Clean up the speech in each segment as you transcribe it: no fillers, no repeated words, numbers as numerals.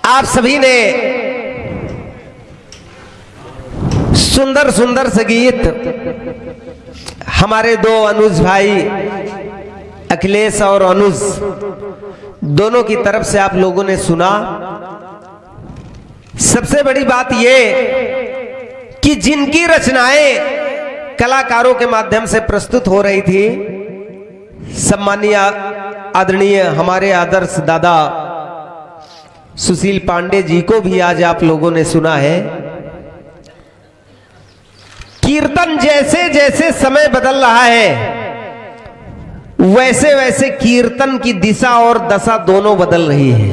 आप सभी ने सुंदर सुंदर से गीत हमारे दो अनुज भाई अखिलेश और अनुज दोनों की तरफ से आप लोगों ने सुना। सबसे बड़ी बात यह कि जिनकी रचनाएं कलाकारों के माध्यम से प्रस्तुत हो रही थी, सम्मानीय आदरणीय हमारे आदर्श दादा सुशील पांडे जी को भी आज आप लोगों ने सुना है। कीर्तन जैसे जैसे समय बदल रहा है वैसे वैसे कीर्तन की दिशा और दशा दोनों बदल रही है।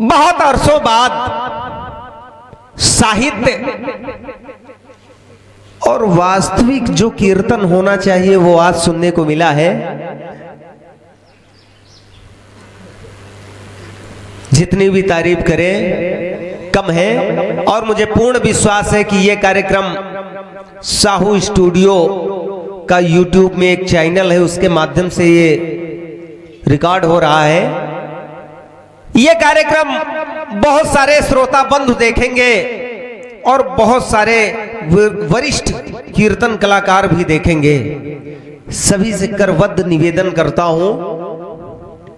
बहुत अरसों बाद साहित्य और वास्तविक जो कीर्तन होना चाहिए वो आज सुनने को मिला है। जितनी भी तारीफ करें कम है, और मुझे पूर्ण विश्वास है कि यह कार्यक्रम साहू स्टूडियो का यूट्यूब में एक चैनल है, उसके माध्यम से ये रिकॉर्ड हो रहा है। यह कार्यक्रम बहुत सारे श्रोता बंधु देखेंगे और बहुत सारे वरिष्ठ कीर्तन कलाकार भी देखेंगे। सभी से करबद्ध निवेदन करता हूं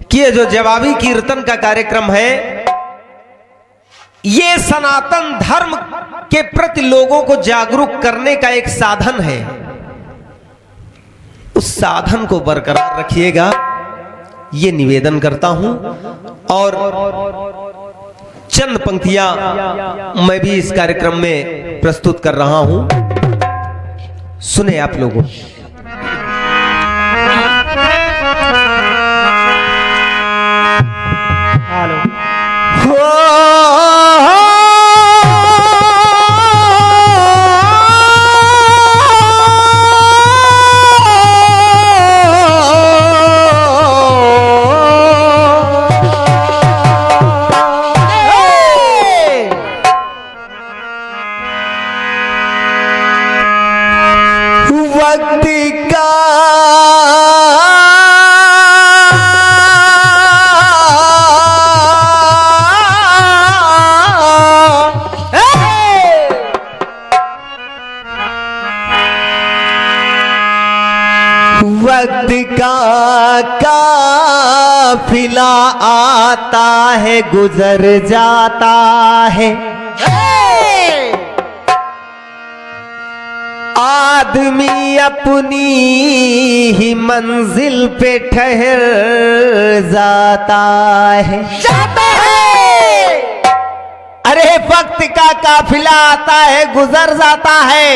कि ये जो जवाबी कीर्तन का कार्यक्रम है, ये सनातन धर्म के प्रति लोगों को जागरूक करने का एक साधन है। उस साधन को बरकरार रखिएगा, ये निवेदन करता हूं। और चंद पंक्तियां मैं भी इस कार्यक्रम में प्रस्तुत कर रहा हूं, सुने आप लोगों। वक्त का काफिला आता है गुजर जाता है, आदमी अपनी ही मंजिल पे ठहर जाता है। अरे वक्त का काफिला आता है गुजर जाता है,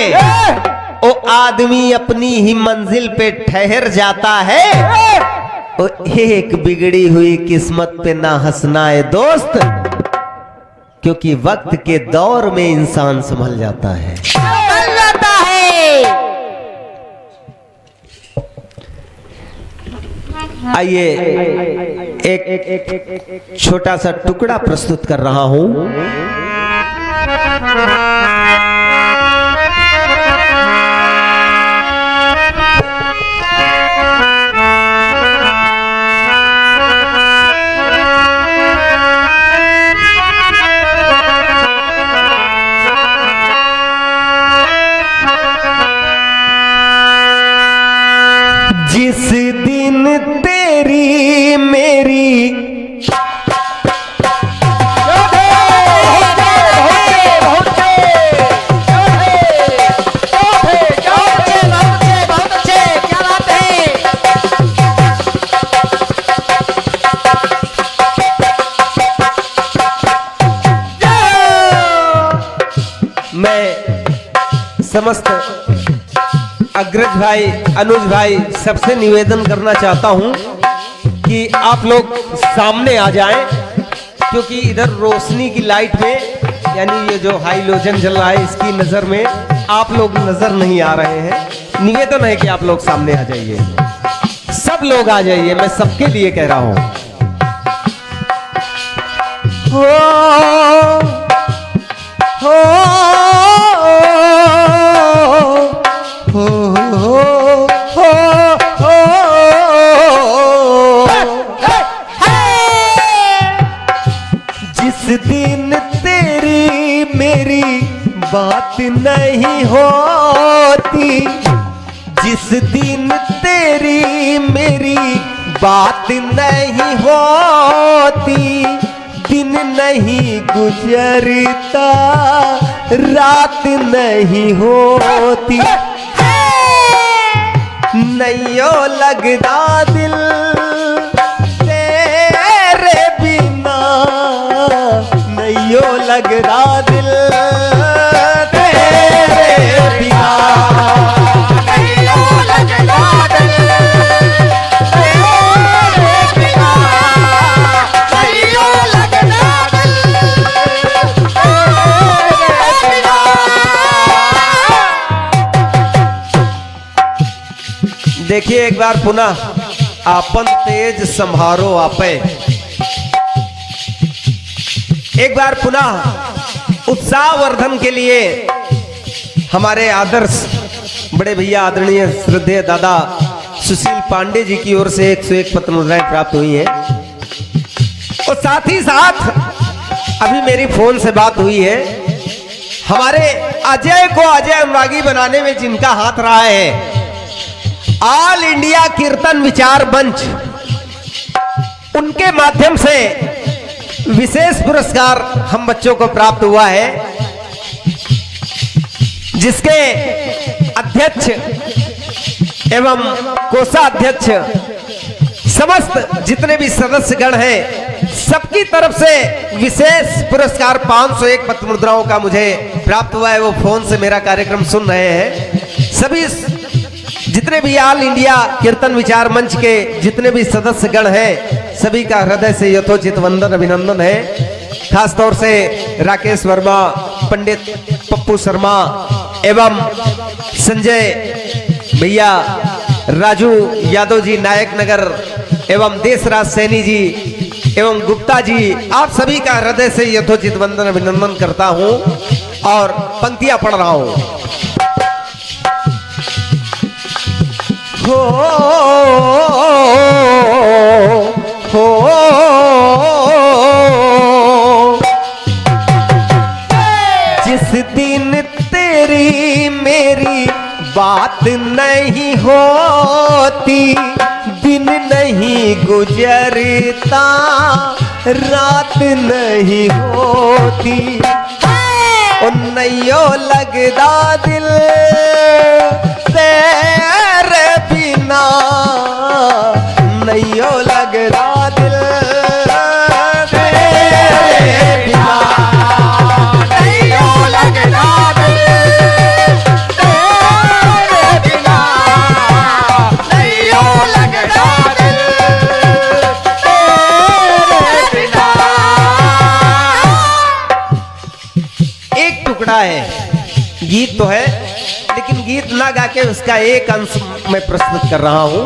ओ आदमी अपनी ही मंजिल पे ठहर जाता है। ओ एक बिगड़ी हुई किस्मत पे ना हंसना है दोस्त, क्योंकि वक्त के दौर में इंसान संभल जाता है। आइए एक छोटा सा टुकड़ा प्रस्तुत कर रहा हूं। जिस दिन तेरी मेरी मैं समस्त अग्रज भाई अनुज भाई सबसे निवेदन करना चाहता हूं कि आप लोग सामने आ जाएं, क्योंकि इधर रोशनी की लाइट में यानी ये जो हाइलोजन जल रहा है इसकी नजर में आप लोग नजर नहीं आ रहे हैं। निवेदन है कि आप लोग सामने आ जाइए, सब लोग आ जाइए, मैं सबके लिए कह रहा हूं। बात नहीं होती, जिस दिन तेरी मेरी बात नहीं होती, दिन नहीं गुजरता रात नहीं होती, नैयो लगदा दिल तेरे बिना, नैयो लगदा दिल तेरे बिना, नैयो लगदा दिल तेरे बिना, नैयो लगदा दिल तेरे बिना। देखिए एक बार पुनः आपन तेज संभारो आपे, एक बार पुनः उत्साह वर्धन के लिए हमारे आदर्श बड़े भैया आदरणीय श्रद्धेय दादा सुशील पांडे जी की ओर से 101 पत्र मुद्राएं प्राप्त हुई हैं। और साथ ही साथ अभी मेरी फोन से बात हुई है, हमारे अजय को अजय अनुरागी बनाने में जिनका हाथ रहा है, ऑल इंडिया कीर्तन विचार मंच, उनके माध्यम से विशेष पुरस्कार हम बच्चों को प्राप्त हुआ है, जिसके अध्यक्ष एवं कोषाध्यक्ष समस्त जितने भी सदस्यगण हैं, सबकी तरफ से विशेष पुरस्कार 501 पत्र मुद्राओं का मुझे प्राप्त हुआ है। वो फोन से मेरा कार्यक्रम सुन रहे हैं। सभी जितने भी ऑल इंडिया कीर्तन विचार मंच के जितने भी सदस्यगण हैं, सभी का हृदय से यथोचित वंदन अभिनंदन है। खास तौर से राकेश वर्मा, पंडित पप्पू शर्मा एवं संजय भैया, राजू यादव जी नायक नगर एवं देशराज सैनी जी एवं गुप्ता जी, आप सभी का हृदय से यथोचित वंदन अभिनंदन करता हूं और पंक्तियां पढ़ रहा हूं। हो जिस दिन तेरी मेरी बात नहीं होती, दिन नहीं गुजरता रात नहीं होती, ओ नैयो लगदा दिल तेरे बिना, नैयो लगदा दिल तेरे बिना, नैयो लगदा दिल तेरे बिना, नैयो लगदा दिल तेरे बिना। एक टुकड़ा है, गीत तो है लेकिन गीत ना गा के उसका एक अंश मैं प्रस्तुत कर रहा हूं।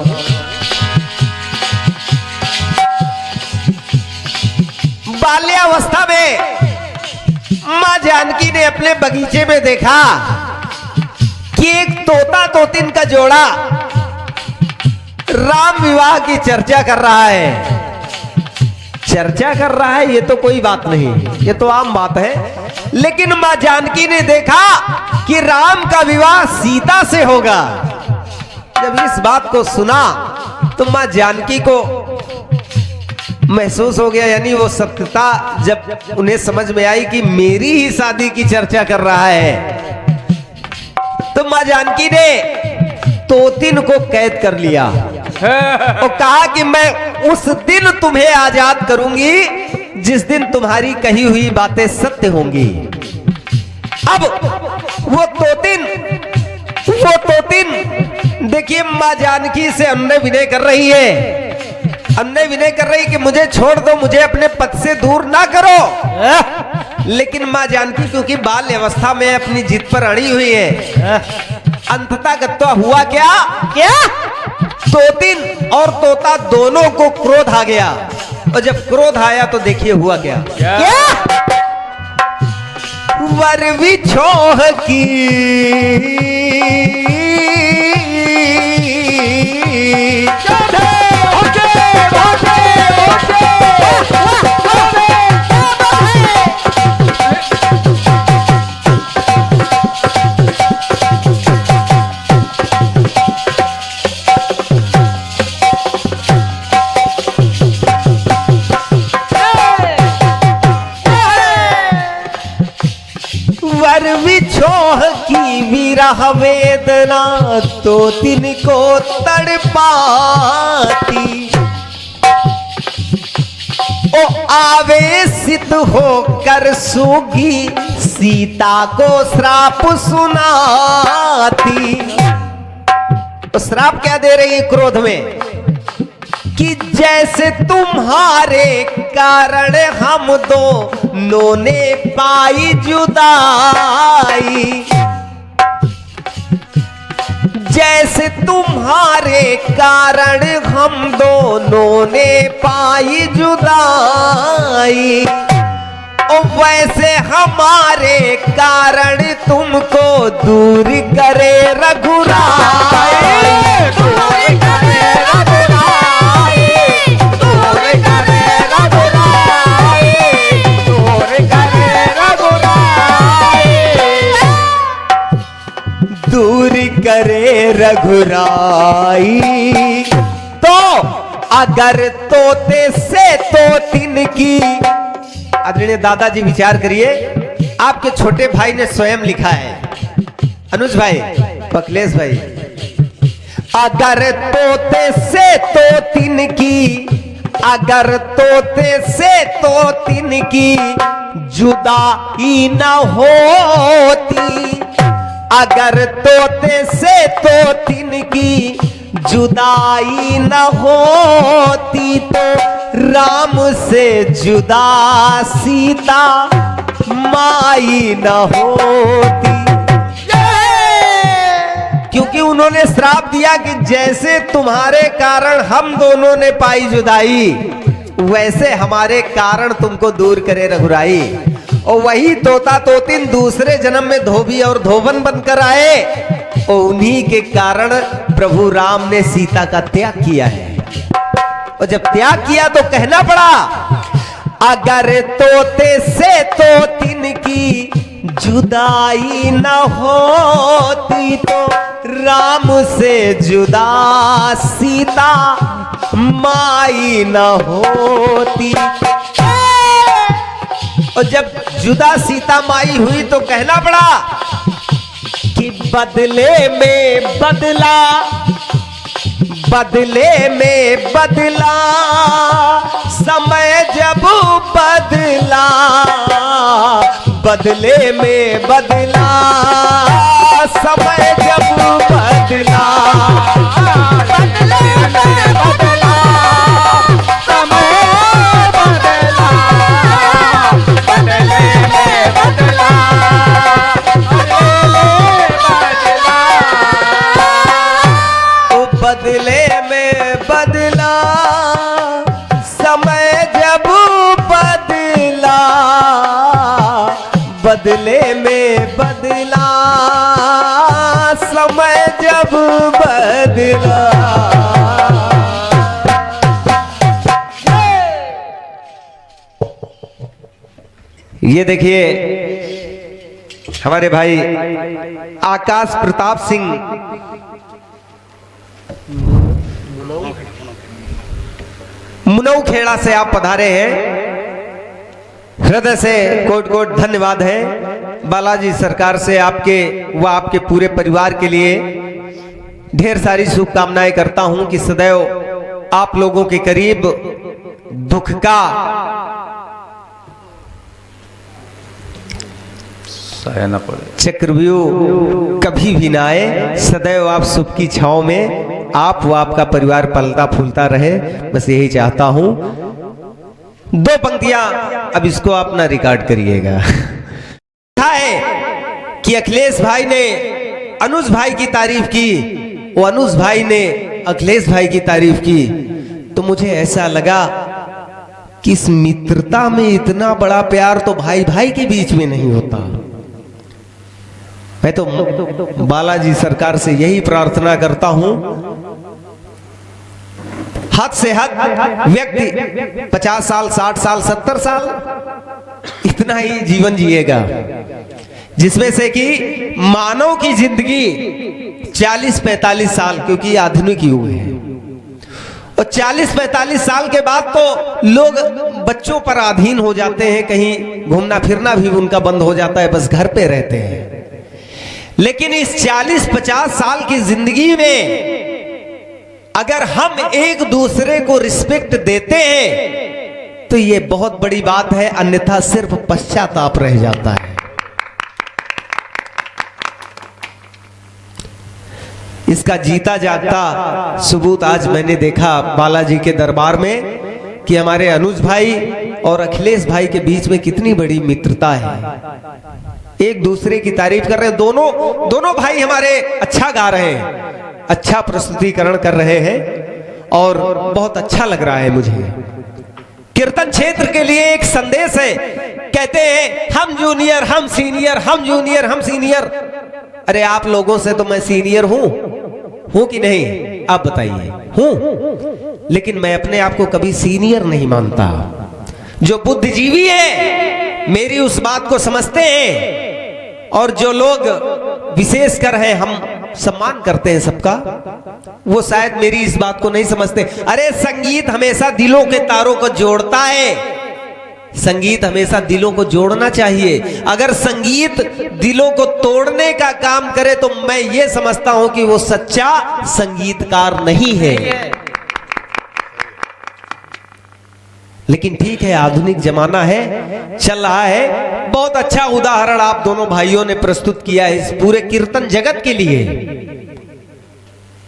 बाल्यावस्था में मां जानकी ने अपने बगीचे में देखा कि एक तोता तोतिन का जोड़ा राम विवाह की चर्चा कर रहा है। चर्चा कर रहा है ये तो कोई बात नहीं, ये तो आम बात है, लेकिन मां जानकी ने देखा कि राम का विवाह सीता से होगा। जब इस बात को सुना तो मां जानकी को महसूस हो गया, यानी वो सत्यता जब उन्हें समझ में आई कि मेरी ही शादी की चर्चा कर रहा है, तो मां जानकी ने तोतिन को कैद कर लिया और कहा कि मैं उस दिन तुम्हें आजाद करूंगी जिस दिन तुम्हारी कही हुई बातें सत्य होंगी। अब वो तोतिन देखिए मां जानकी से अन्य विनय कर रही है, अन्य विनय कर रही कि मुझे छोड़ दो, मुझे अपने पद से दूर ना करो। लेकिन मां जानकी क्योंकि बाल अवस्था में अपनी जिद पर अड़ी हुई है, अंततः गत्वा हुआ क्या क्या तोतिन और तोता दोनों को क्रोध आ गया, और जब क्रोध आया तो देखिए हुआ क्या क्या वर विछोह की विरह वेदना तो तिनको तड़पाती, ओ आवेशित होकर सूगी सीता को श्राप सुनाती। तो श्राप क्या दे रही है क्रोध में कि जैसे तुम्हारे कारण हम दोनों ने पाई जुदाई, जैसे तुम्हारे कारण हम दोनों ने पाई जुदाई, ओ वैसे हमारे कारण तुमको दूर करे रघुराई, दूर करे रघुराई, दूर करे रघुराई, दूर करे रघुराई, दूर करे रघुराई। तो अगर तोते से तोतिन की, आदरणीय दादाजी विचार करिए, आपके छोटे भाई ने स्वयं लिखा है, अनुज भाई, अखिलेश भाई, अगर तोते से तोतिन की, अगर तोते से तोतिन की जुदाई न होती, अगर तोते से तोतिन की जुदाई न होती तो राम से जुदा सीता माई न होती। क्योंकि उन्होंने श्राप दिया कि जैसे तुम्हारे कारण हम दोनों ने पाई जुदाई, वैसे हमारे कारण तुमको दूर करे रघुराई। और वही तोता तोतिन दूसरे जन्म में धोबी और धोबन बनकर आए, और उन्हीं के कारण प्रभु राम ने सीता का त्याग किया है। और जब त्याग किया तो कहना पड़ा, अगर तोते से तोतिन की जुदाई न होती तो राम से जुदा सीता माई न होती। और जब जुदा सीता माई हुई तो कहना पड़ा कि बदले में बदला, बदले में बदला समय जब बदला, बदले में बदला समय जब बदला, बदले में बदला समय बदला, बदले में बदला, बदले में बदला समय जब बदला, बदले में बदला समय जब बदला। ये देखिए हमारे भाई आकाश प्रताप सिंह मुनऊ खेड़ा से आप पधारे हैं, हृदय से कोट कोट धन्यवाद है। बालाजी सरकार से आपके व आपके पूरे परिवार के लिए ढेर सारी शुभकामनाएं करता हूं कि सदैव आप लोगों के करीब दुख का न पड़े, चक्रव्यूह कभी भी ना आए, सदैव आप सुख की छांव में आप व आपका परिवार पलता फूलता रहे, बस यही चाहता हूं। दो पंक्तियां अब इसको आप ना रिकॉर्ड करिएगा। है कि अखिलेश भाई ने अनुज भाई की तारीफ की, वो अनुज भाई ने अखिलेश भाई की तारीफ की, तो मुझे ऐसा लगा कि इस मित्रता में इतना बड़ा प्यार तो भाई भाई के बीच में नहीं होता। मैं तो बालाजी सरकार से यही प्रार्थना करता हूं, हद से हद व्यक्ति 50 साल 60 साल 70 साल इतना ही जीवन जिएगा, जिसमें से कि मानव की जिंदगी 40-45 साल, क्योंकि आधुनिक युग है, और 40-45 साल के बाद तो लोग बच्चों पर अधीन हो जाते हैं, कहीं घूमना फिरना भी उनका बंद हो जाता है, बस घर पे रहते हैं। लेकिन इस 40-50 साल की जिंदगी में अगर हम एक दूसरे को रिस्पेक्ट देते हैं तो ये बहुत बड़ी बात है, अन्यथा सिर्फ पश्चाताप रह जाता है। इसका जीता जागता सबूत आज मैंने देखा बालाजी के दरबार में कि हमारे अनुज भाई और अखिलेश भाई के बीच में कितनी बड़ी मित्रता है। एक दूसरे की तारीफ कर रहे हैं। दोनों भाई हमारे अच्छा गा रहे हैं, अच्छा प्रस्तुतिकरण कर रहे हैं और बहुत अच्छा लग रहा है मुझे। कीर्तन क्षेत्र के लिए एक संदेश है, कहते हैं हम जूनियर हम सीनियर, हम जूनियर हम सीनियर। अरे आप लोगों से तो मैं सीनियर हूं कि नहीं? आप बताइए। हूं, लेकिन मैं अपने आप को कभी सीनियर नहीं मानता। जो बुद्धिजीवी है मेरी उस बात को समझते हैं, और जो लोग विशेषकर हैं, हम सम्मान करते हैं सबका, वो शायद मेरी इस बात को नहीं समझते। अरे संगीत हमेशा दिलों के तारों को जोड़ता है। संगीत हमेशा दिलों को जोड़ना चाहिए। अगर संगीत दिलों को तोड़ने का काम करे तो मैं ये समझता हूं कि वो सच्चा संगीतकार नहीं है। लेकिन ठीक है, आधुनिक जमाना है, चल रहा है। बहुत अच्छा उदाहरण आप दोनों भाइयों ने प्रस्तुत किया है इस पूरे कीर्तन जगत के लिए।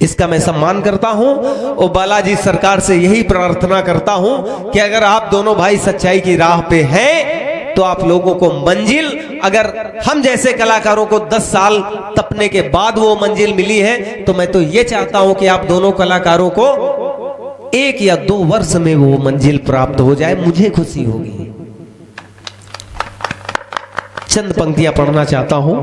इसका मैं सम्मान करता हूं और बालाजी सरकार से यही प्रार्थना करता हूं कि अगर आप दोनों भाई सच्चाई की राह पे हैं तो आप लोगों को मंजिल, अगर हम जैसे कलाकारों को 10 साल तपने के बाद वो मंजिल मिली है, तो मैं तो ये चाहता हूं कि आप दोनों कलाकारों को 1 या 2 वर्ष में वो मंजिल प्राप्त हो जाए, मुझे खुशी होगी। चंद पंक्तियां पढ़ना चाहता हूं।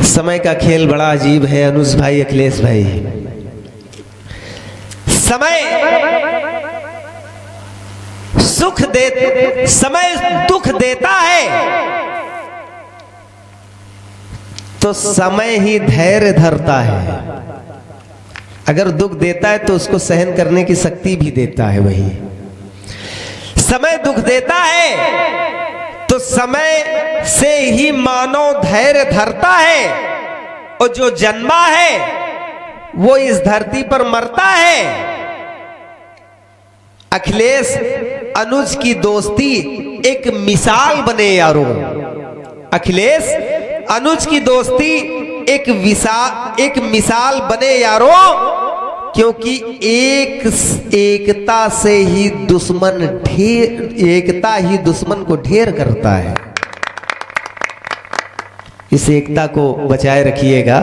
समय का खेल बड़ा अजीब है अनुज भाई, अखिलेश भाई। समय समय दुख देता है तो समय ही धैर्य धरता है। अगर दुख देता है तो उसको सहन करने की शक्ति भी देता है। वही समय दुख देता है तो समय से ही मानव धैर्य धरता है, और जो जन्मा है वो इस धरती पर मरता है। अखिलेश अनुज की दोस्ती एक मिसाल बने यारों। अखिलेश अनुज की दोस्ती एक मिसाल बने यारों, क्योंकि एकता से ही एकता ही दुश्मन को ढेर करता है। इस एकता को बचाए रखिएगा।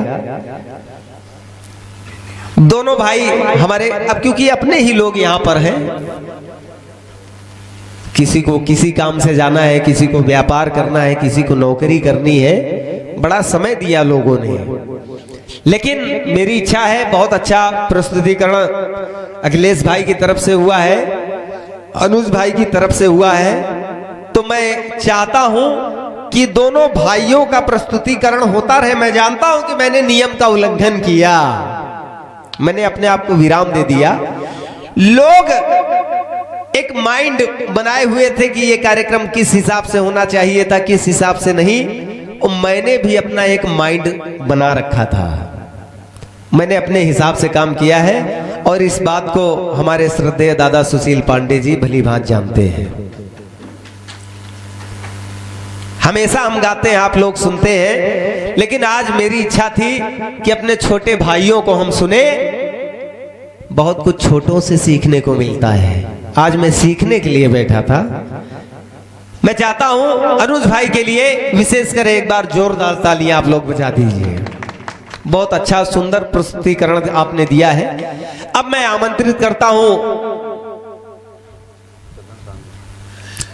दोनों भाई हमारे, अब क्योंकि अपने ही लोग यहां पर हैं, किसी को किसी काम से जाना है, किसी को व्यापार करना है, किसी को नौकरी करनी है, बड़ा समय दिया लोगों ने। लेकिन मेरी इच्छा है, बहुत अच्छा प्रस्तुतिकरण अखिलेश भाई की तरफ से हुआ है, अनुज भाई की तरफ से हुआ है, तो मैं चाहता हूं कि दोनों भाइयों का प्रस्तुतिकरण होता रहे। मैं जानता हूं कि मैंने नियम का उल्लंघन किया, मैंने अपने आप को विराम दे दिया। लोग एक माइंड बनाए हुए थे कि ये कार्यक्रम किस हिसाब से होना चाहिए था, किस हिसाब से नहीं, और मैंने भी अपना एक माइंड बना रखा था। मैंने अपने हिसाब से काम किया है, और इस बात को हमारे श्रद्धेय दादा सुशील पांडे जी भली भांति जानते हैं। हमेशा हम गाते हैं, आप लोग सुनते हैं, लेकिन आज मेरी इच्छा थी कि अपने छोटे भाइयों को हम सुने। बहुत कुछ छोटों से सीखने को मिलता है। आज मैं सीखने के लिए बैठा था। मैं चाहता हूं अनुज भाई के लिए विशेषकर एक बार जोरदार तालियां आप लोग बजा दीजिए। बहुत अच्छा सुंदर प्रस्तुतिकरण आपने दिया है। अब मैं आमंत्रित करता हूं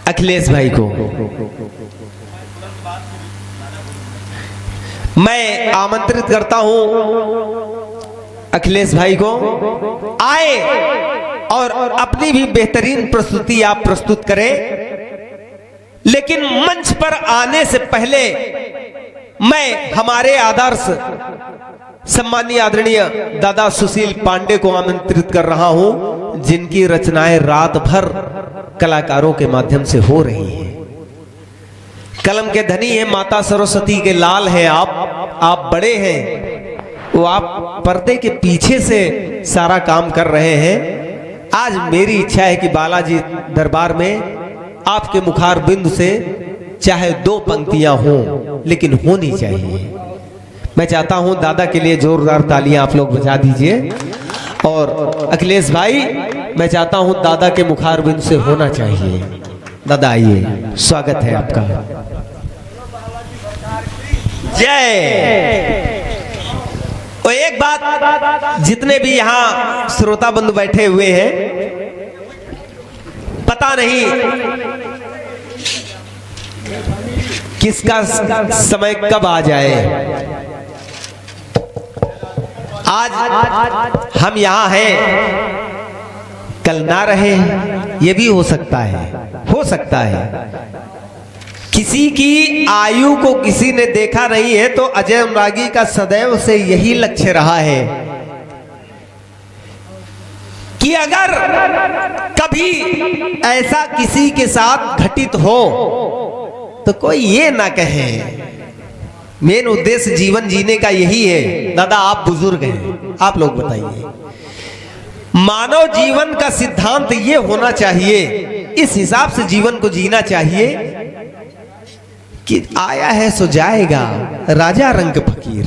अखिलेश भाई को। मैं आमंत्रित करता हूं अखिलेश भाई को, आए और अपनी भी बेहतरीन प्रस्तुति आप प्रस्तुत करें। लेकिन मंच पर आने से पहले मैं हमारे आदर्श सम्मानीय आदरणीय दादा सुशील पांडे को आमंत्रित कर रहा हूं, जिनकी रचनाएं रात भर कलाकारों के माध्यम से हो रही हैं। कलम के धनी है, माता सरस्वती के लाल हैं आप बड़े हैं, वो आप पर्दे के पीछे से सारा काम कर रहे हैं। आज मेरी इच्छा है कि बालाजी दरबार में आपके मुखार बिंदु से चाहे 2 पंक्तियां हों, लेकिन होनी चाहिए। मैं चाहता हूं दादा के लिए जोरदार तालियां आप लोग बजा दीजिए। और अखिलेश भाई, मैं चाहता हूं दादा के मुखार बिंदु से होना चाहिए। दादा आइए, स्वागत है आपका। जय। और एक बात, जितने भी यहाँ श्रोता बंधु बैठे हुए हैं, पता नहीं किसका समय कब आ जाए। आज हम यहाँ हैं, कल ना रहे, ये भी हो सकता है, हो सकता है। किसी की आयु को किसी ने देखा नहीं है, तो अजय अनुरागी का सदैव से यही लक्ष्य रहा है कि अगर कभी ऐसा किसी के साथ घटित हो तो कोई ये ना कहे। मेन उद्देश्य जीवन जीने का यही है। दादा आप बुजुर्ग हैं, आप लोग बताइए, मानव जीवन का सिद्धांत ये होना चाहिए, इस हिसाब से जीवन को जीना चाहिए कि आया है सो जाएगा, राजा रंग फकीर।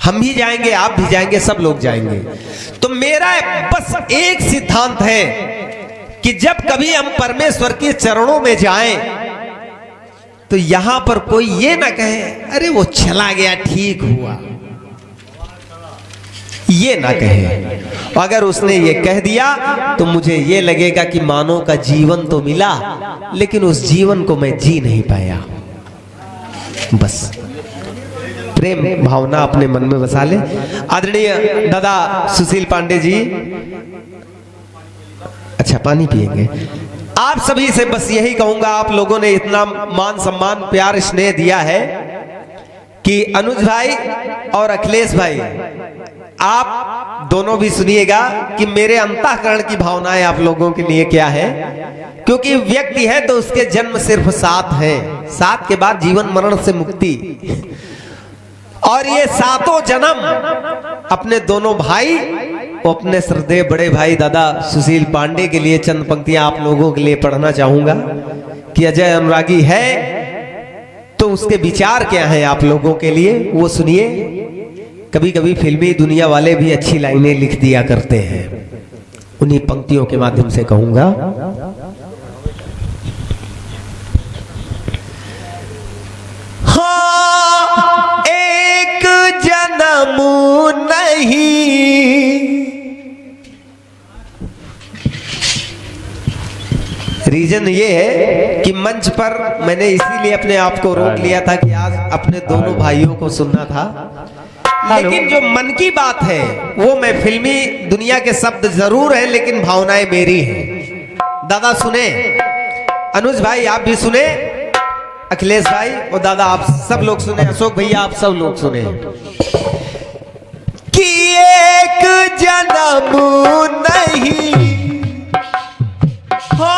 हम भी जाएंगे, आप भी जाएंगे, सब लोग जाएंगे। तो मेरा बस एक सिद्धांत है कि जब कभी हम परमेश्वर के चरणों में जाएं तो यहां पर कोई ये ना कहे अरे वो चला गया ठीक हुआ, ये ना कहे। अगर उसने ये कह दिया तो मुझे ये लगेगा कि मानव का जीवन तो मिला, लेकिन उस जीवन को मैं जी नहीं पाया। बस प्रेम भावना अपने मन में बसा ले। आदरणीय दादा सुशील पांडे जी, अच्छा पानी पिएंगे। आप सभी से बस यही कहूंगा, आप लोगों ने इतना मान सम्मान प्यार स्नेह दिया है कि अनुज भाई और अखिलेश भाई, आप दोनों भी सुनिएगा कि मेरे अंतःकरण की भावनाएं आप लोगों के लिए क्या है। क्योंकि व्यक्ति है तो उसके जन्म सिर्फ 7 है, 7 के बाद जीवन मरण से मुक्ति। और ये 7 जन्म अपने दोनों भाई, अपने श्रद्धेय बड़े भाई दादा सुशील पांडे के लिए चंद पंक्तियां आप लोगों के लिए पढ़ना चाहूंगा कि अजय अनुरागी है तो उसके विचार क्या हैं आप लोगों के लिए, वो सुनिए। कभी कभी फिल्मी दुनिया वाले भी अच्छी लाइनें लिख दिया करते हैं, उन्हीं पंक्तियों के माध्यम से कहूंगा। हाँ, एक जन्म नहीं, रीजन ये है कि मंच पर मैंने इसीलिए अपने आप को रोक लिया था कि आज अपने दोनों भाइयों को सुनना था, लेकिन जो मन की बात है वो मैं फिल्मी दुनिया के शब्द जरूर हैं, लेकिन भावनाएं मेरी हैं। दादा सुने, अनुज भाई आप भी सुने, अखिलेश भाई और दादा आप सब लोग सुने, अशोक भैया आप सब लोग सुने कि एक जन्म नहीं हो,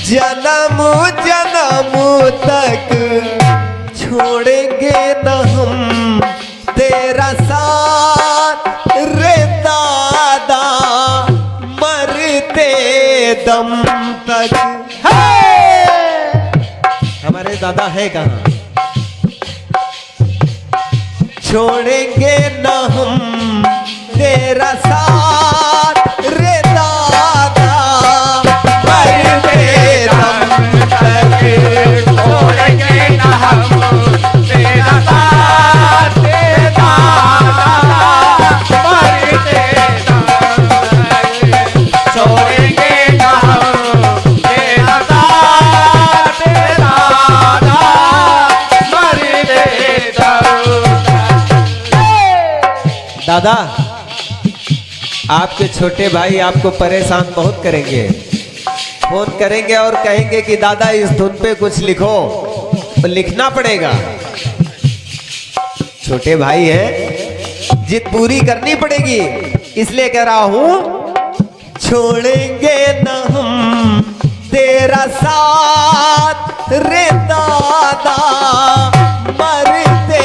जन्म जन्म तक छोड़ेंगे न हम तेरा साथ रे दादा, मरते दम तक। हमारे दादा है कहाँ? छोड़ेंगे न हम तेरा साथ रे दादा, मरते दम तक। छोड़ेंगे न हम तेरा साथ रे दादा, मरते दम तक। छोड़ेंगे दादा, आपके छोटे भाई आपको परेशान बहुत करेंगे, फोन करेंगे और कहेंगे कि दादा इस धुन पे कुछ लिखो, तो लिखना पड़ेगा। छोटे भाई हैं, जिद पूरी करनी पड़ेगी, इसलिए कह रहा हूं, छोड़ेंगे न हम तेरा साथ रे दादा, मरते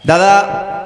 दादा